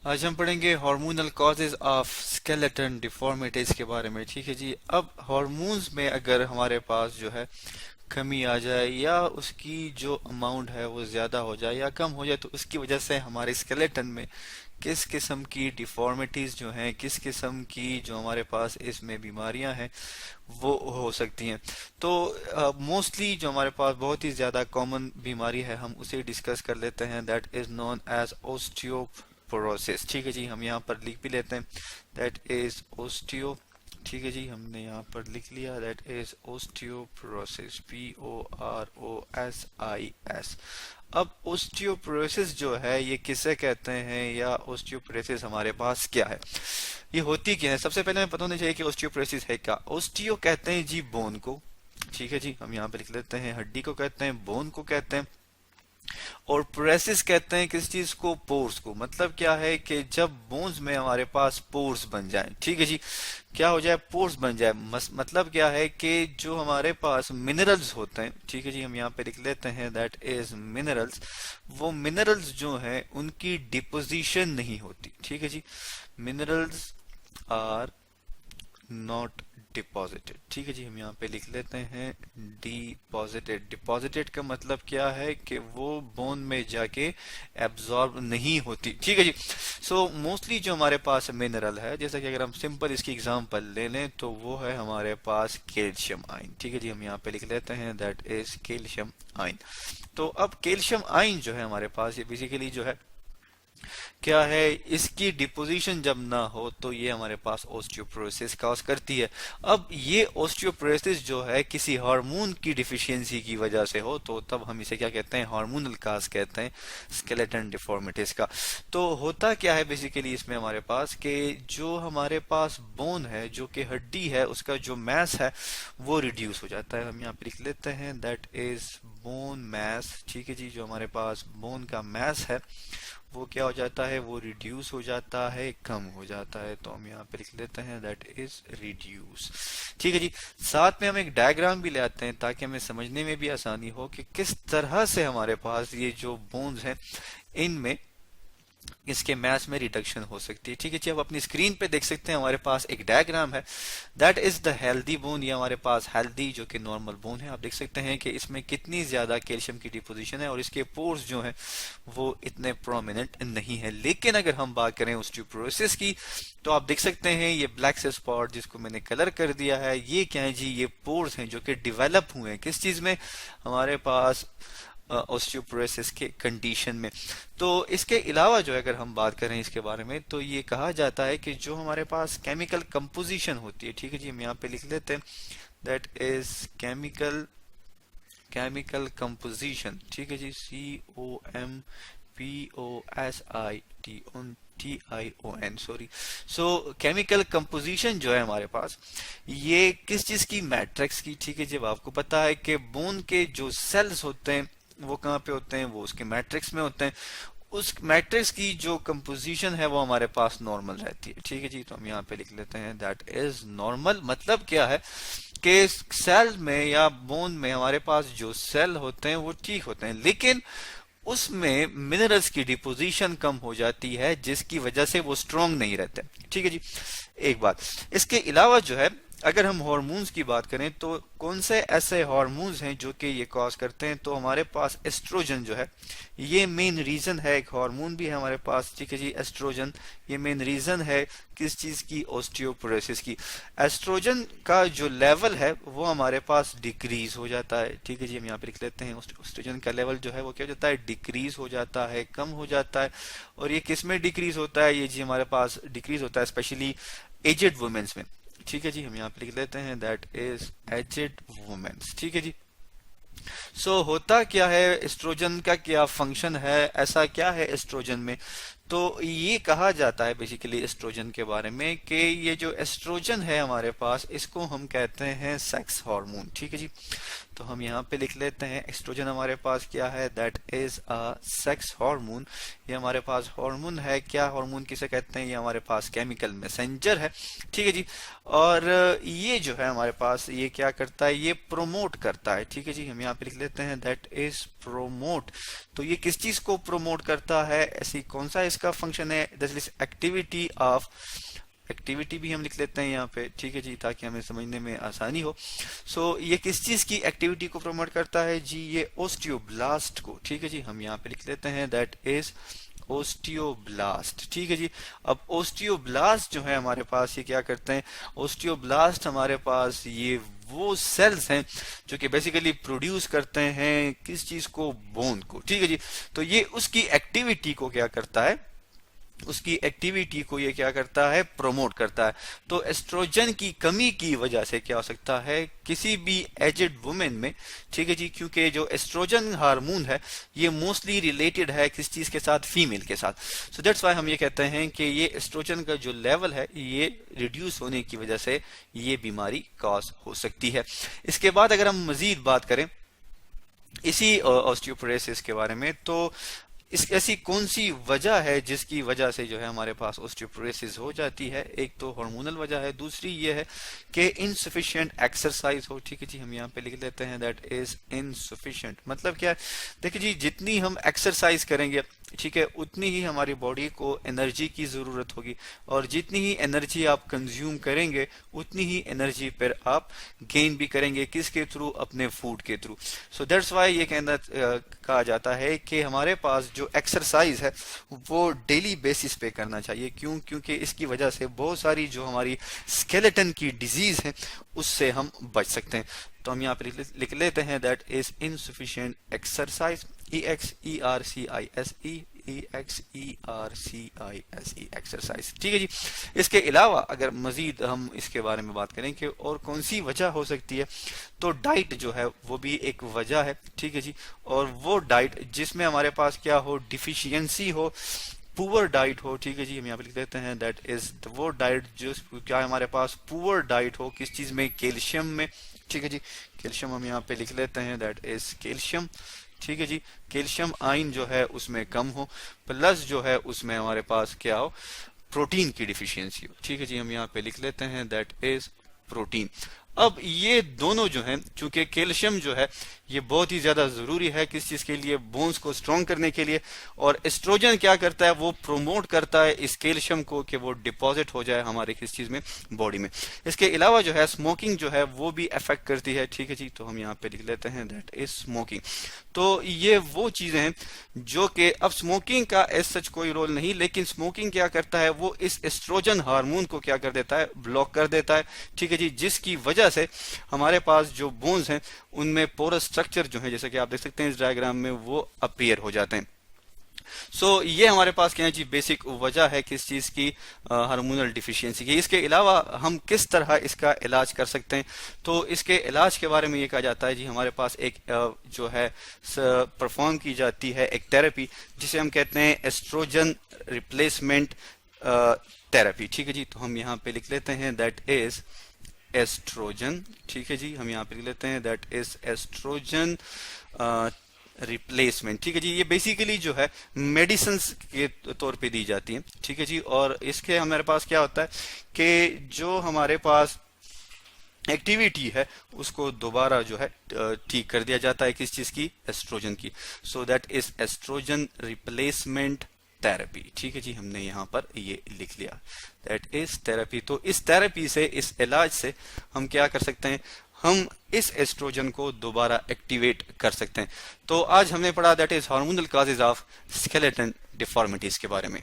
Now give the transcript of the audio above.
आज हम पढ़ेंगे hormonal causes of skeleton deformities के बारे में। ठीक है जी। अब हार्मोन्स में अगर हमारे पास जो है कमी आ जाए या उसकी जो अमाउंट है वो ज़्यादा हो जाए या कम हो जाए तो उसकी वजह से हमारे स्केलेटन में किस किस्म की डिफॉर्मिटीज जो हैं, किस किस्म की जो हमारे पास इसमें बीमारियां हैं वो हो सकती हैं। तो मोस्टली जो हमारे पास बहुत ही ज़्यादा कॉमन बीमारी है हम उसे डिस्कस कर लेते हैं। That is known as osteoporosis. ठीक है जी, हम यहाँ पर लिख भी लेते हैं दैट इज़ ओस्टियो। ठीक है जी, हमने यहाँ पर लिख लिया दैट इज ओस्टियोपोरोसिस, POROSIS। अब ओस्टियोपोरोसिस जो है ये किसे कहते हैं या ओस्टियोपोरोसिस हमारे पास क्या है, ये होती क्या है। सबसे पहले हमें पता होना चाहिए कि ओस्टियोपोरोसिस है क्या। ओस्टियो कहते हैं जी बोन को। ठीक है जी, हम यहाँ पे लिख लेते हैं हड्डी को कहते हैं, बोन को कहते हैं। और प्रेसिस कहते हैं किस चीज को, पोर्स को। मतलब क्या है कि जब बोन्स में हमारे पास पोर्स बन जाए, ठीक है जी, क्या हो जाए, पोर्स बन जाए। मतलब क्या है कि जो हमारे पास मिनरल्स होते हैं, ठीक है जी, हम यहाँ पे लिख लेते हैं दैट इज मिनरल्स। वो मिनरल्स जो हैं उनकी डिपोजिशन नहीं होती। ठीक है जी, मिनरल्स आर नॉट डिपॉजिटेड। ठीक है जी, हम यहाँ पे लिख लेते हैं डिपॉजिटेड। डिपॉजिटेड का मतलब क्या है कि वो बोन में जाके एब्जॉर्ब नहीं होती। ठीक है जी। सो मोस्टली जो हमारे पास मिनरल है, जैसा कि अगर हम सिंपल इसकी एग्जांपल ले लें तो वो है हमारे पास कैल्शियम आयन। ठीक है जी, हम यहाँ पे लिख लेते हैं दैट इज कैल्शियम आयन। तो अब कैल्शियम आयन जो है हमारे पास ये बेसिकली जो है क्या है, इसकी डिपोजिशन जब ना हो तो ये हमारे पास ओस्टियोपोरोसिस कॉज करती है। अब ये ओस्टियोपोरोसिस जो है किसी हार्मोन की डिफिशियंसी की वजह से हो तो तब हम इसे क्या कहते हैं, हार्मोनल काज कहते हैं स्केलेटन डिफॉर्मिटीज का। तो होता क्या है बेसिकली इसमें हमारे पास कि जो हमारे पास बोन है, जो कि हड्डी है, उसका जो मैस है वो रिड्यूस हो जाता है। हम यहाँ पे लिख लेते हैं दैट इज बोन मैस। ठीक है जी, जो हमारे पास बोन का मैस है वो क्या हो जाता है, वो रिड्यूस हो जाता है, कम हो जाता है। तो हम यहाँ पे लिख लेते हैं दैट इज रिड्यूस। ठीक है जी। साथ में हम एक डायग्राम भी ले आते हैं ताकि हमें समझने में भी आसानी हो कि किस तरह से हमारे पास ये जो बोन्स हैं इनमें इसके मैस में रिडक्शन हो सकती है। ठीक है जी, अब अपनी स्क्रीन पे देख सकते हैं हमारे पास एक डायग्राम है। That is the healthy bone, ये हमारे पास हेल्दी जो कि नॉर्मल बोन है। आप देख सकते हैं कि इसमें कितनी ज्यादा कैल्शियम की डिपोजिशन है और इसके पोर्स जो हैं वो इतने प्रोमिनेंट नहीं है। लेकिन अगर हम बात करें ओस्टियोपोरोसिस की तो आप देख सकते हैं ये ब्लैक से स्पॉट जिसको मैंने कलर कर दिया है, ये क्या है जी, ये पोर्स हैं जो कि डेवलप हुए हैं किस चीज में, हमारे पास ओस्टियोपोरोसिस के कंडीशन में। तो इसके अलावा जो है अगर हम बात करें इसके बारे में तो ये कहा जाता है कि जो हमारे पास केमिकल कंपोजिशन होती है, ठीक है जी, हम यहाँ पे लिख लेते हैं that is chemical chemical composition. ठीक है जी, COMPOSITON सॉरी। सो केमिकल कंपोजिशन जो है हमारे पास ये किस चीज की, मैट्रिक्स की। ठीक है, जब आपको पता है कि बोन के जो सेल्स होते हैं वो कहाँ पे होते हैं, वो उसके मैट्रिक्स में होते हैं। उस मैट्रिक्स की जो कंपोजिशन है वो हमारे पास नॉर्मल रहती है। ठीक है जी, तो हम यहाँ पे लिख लेते हैं दैट इज नॉर्मल। मतलब क्या है कि सेल में या बोन में हमारे पास जो सेल होते हैं वो ठीक होते हैं, लेकिन उसमें मिनरल्स की डिपोजिशन कम हो जाती है जिसकी वजह से वो स्ट्रांग नहीं रहते। ठीक है जी, एक बात। इसके अलावा जो है अगर हम हार्मोन्स की बात करें तो कौन से ऐसे हार्मोन्स हैं जो कि ये कॉज करते हैं, तो हमारे पास एस्ट्रोजन जो है ये मेन रीजन है। एक हार्मोन भी है हमारे पास, ठीक है जी, एस्ट्रोजन। ये मेन रीजन है किस चीज की, ओस्टियोपोरोसिस की। एस्ट्रोजन का जो लेवल है वो हमारे पास डिक्रीज हो जाता है। ठीक है जी, हम यहाँ पे लिख लेते हैं एस्ट्रोजन का लेवल जो है वो क्या हो जाता है, डिक्रीज हो जाता है, कम हो जाता है। और ये किस में डिक्रीज होता है, ये जी हमारे पास डिक्रीज होता है स्पेशली एजेड वुमेन्स में। ठीक है जी, हम यहाँ पे लिख लेते हैं दैट इज एजेड वुमेन्स। ठीक है जी। होता क्या है, एस्ट्रोजन का क्या फंक्शन है, ऐसा क्या है एस्ट्रोजन में। तो ये कहा जाता है बेसिकली एस्ट्रोजन के बारे में कि ये जो एस्ट्रोजन है हमारे पास इसको हम कहते हैं सेक्स हार्मोन। ठीक है जी, तो हम यहाँ पे लिख लेते हैं एस्ट्रोजन हमारे पास क्या है, that is a sex hormone. ये हमारे पास हार्मोन है। क्या हार्मोन किसे कहते हैं, ये हमारे पास केमिकल मैसेंजर है। ठीक है जी, और ये जो है हमारे पास ये क्या करता है, ये प्रोमोट करता है। ठीक है जी, हम यहाँ पे लिख लेते हैं दैट इज प्रोमोट। तो ये किस चीज को प्रोमोट करता है, ऐसी कौन सा इसका फंक्शन है, that is activity of, activity भी हम लिख लेते हैं यहाँ पे, ठीक है जी, ताकि हमें समझने में आसानी हो। ये किस चीज की एक्टिविटी को प्रमोट करता है जी, ये ओस्टियोब्लास्ट को, ठीक है जी, हम यहाँ पे लिख लेते हैं दैट इज ओस्टियोब्लास्ट, ठीक है जी। अब ओस्टियोब्लास्ट जो है हमारे पास ये क्या करते हैं, ओस्टियोब्लास्ट हमारे पास ये वो सेल्स हैं जो कि बेसिकली प्रोड्यूस करते हैं किस चीज को, बोन को, ठीक है जी। तो ये उसकी एक्टिविटी को क्या करता है, उसकी एक्टिविटी को ये क्या करता है, प्रोमोट करता है। तो एस्ट्रोजन की कमी की वजह से क्या हो सकता है किसी भी एजेड वुमेन में, ठीक है जी, क्योंकि जो एस्ट्रोजन हार्मोन है ये मोस्टली रिलेटेड है किस चीज के साथ, फीमेल के साथ। सो दैट्स व्हाई हम ये कहते हैं कि ये एस्ट्रोजन का जो लेवल है ये रिड्यूस होने की वजह से ये बीमारी कॉज हो सकती है। इसके बाद अगर हम मजीद बात करें इसी ऑस्टियोपोरोसिस के बारे में, तो इस ऐसी कौन सी वजह है जिसकी वजह से जो है हमारे पास ऑस्टियोपोरोसिस हो जाती है। एक तो हार्मोनल वजह है, दूसरी ये है कि इनसफिशिएंट एक्सरसाइज हो, ठीक है जी, हम यहाँ पे लिख लेते हैं दैट इज इनसफिशिएंट। मतलब क्या है, देखिए जी, जितनी हम एक्सरसाइज करेंगे, ठीक है, उतनी ही हमारी बॉडी को एनर्जी की जरूरत होगी, और जितनी ही एनर्जी आप कंज्यूम करेंगे उतनी ही एनर्जी पर आप गेन भी करेंगे, किसके थ्रू, अपने फूड के थ्रू। सो दैट्स व्हाई ये कहना कहा जाता है कि हमारे पास जो एक्सरसाइज है वो डेली बेसिस पे करना चाहिए। क्यों? क्योंकि इसकी वजह से बहुत सारी जो हमारी स्केलेटन की डिजीज है उससे हम बच सकते हैं। तो हम यहाँ पे लिख लेते हैं that is insufficient exercise, EXERCISE, EXERCISE, exercise, ठीक है जी। इसके अलावा अगर मजीद हम इसके बारे में बात करें कि और कौन सी वजह हो सकती है, तो डाइट जो है वो भी एक वजह है, ठीक है जी। और वो डाइट जिसमें हमारे पास क्या हो, डिफिशियंसी हो, पुअर डाइट हो, ठीक है जी, हम यहाँ पे लिख देते हैं दैट इज वो डाइट जो क्या है हमारे पास, पुअर डाइट हो, किस चीज में, कैल्शियम में, ठीक है जी। कैल्शियम हम यहाँ पे लिख लेते हैं दैट इज कैल्शियम, ठीक है जी। कैल्शियम आयन जो है उसमें कम हो, प्लस जो है उसमें हमारे पास क्या हो, प्रोटीन की डिफिशियंसी हो, ठीक है जी, हम यहाँ पे लिख लेते हैं दैट इज प्रोटीन। अब ये दोनों जो हैं, चूंकि कैल्शियम जो है ये बहुत ही ज्यादा जरूरी है किस चीज के लिए, बोन्स को स्ट्रॉन्ग करने के लिए, और एस्ट्रोजन क्या करता है, वो प्रोमोट करता है इस कैल्शियम को कि वो डिपॉजिट हो जाए हमारे किस चीज में, बॉडी में। इसके अलावा जो है स्मोकिंग जो है वो भी अफेक्ट करती है, ठीक है जी, तो हम यहाँ पे लिख लेते हैं दैट इज स्मोकिंग। तो ये वो चीजें हैं जो कि, अब स्मोकिंग का एज सच कोई रोल नहीं, लेकिन स्मोकिंग क्या करता है, वो इस एस्ट्रोजन हार्मोन को क्या कर देता है, ब्लॉक कर देता है, ठीक है जी, जिसकी वजह से हमारे पास जो बोन्स हैं उनमें पोरस स्ट्रक्चर जो है, जैसे कि आप देख सकते हैं इस डायग्राम में, वो अपीयर हो जाते हैं। ये हमारे पास क्या है जी, बेसिक वजह है किस चीज की, हार्मोनल डिफिशियंसी की। इसके अलावा हम किस तरह इसका इलाज कर सकते हैं, तो इसके इलाज के बारे में ये कहा जाता है जी, हमारे पास एक जो है परफॉर्म की जाती है एक थेरेपी जिसे हम कहते हैं एस्ट्रोजन रिप्लेसमेंट थेरेपी, ठीक है जी। तो हम यहाँ पे लिख लेते हैं दैट इज एस्ट्रोजन, ठीक है जी, हम यहाँ पे लिख लेते हैं दैट इज एस्ट्रोजन रिप्लेसमेंट, ठीक है जी। ये बेसिकली जो है मेडिसिन के तौर पे दी जाती है, ठीक है जी। और इसके हमारे पास क्या होता है कि जो हमारे पास एक्टिविटी है उसको दोबारा जो है ठीक कर दिया जाता है किस चीज की, एस्ट्रोजन की। So that is oestrogen replacement therapy, ठीक है जी, हमने यहाँ पर ये लिख लिया दैट इज थेरेपी। तो इस थेरेपी से, इस इलाज से हम क्या कर सकते हैं, हम इस एस्ट्रोजन को दोबारा एक्टिवेट कर सकते हैं। तो आज हमने पढ़ा that is hormonal causes of skeleton deformities के बारे में।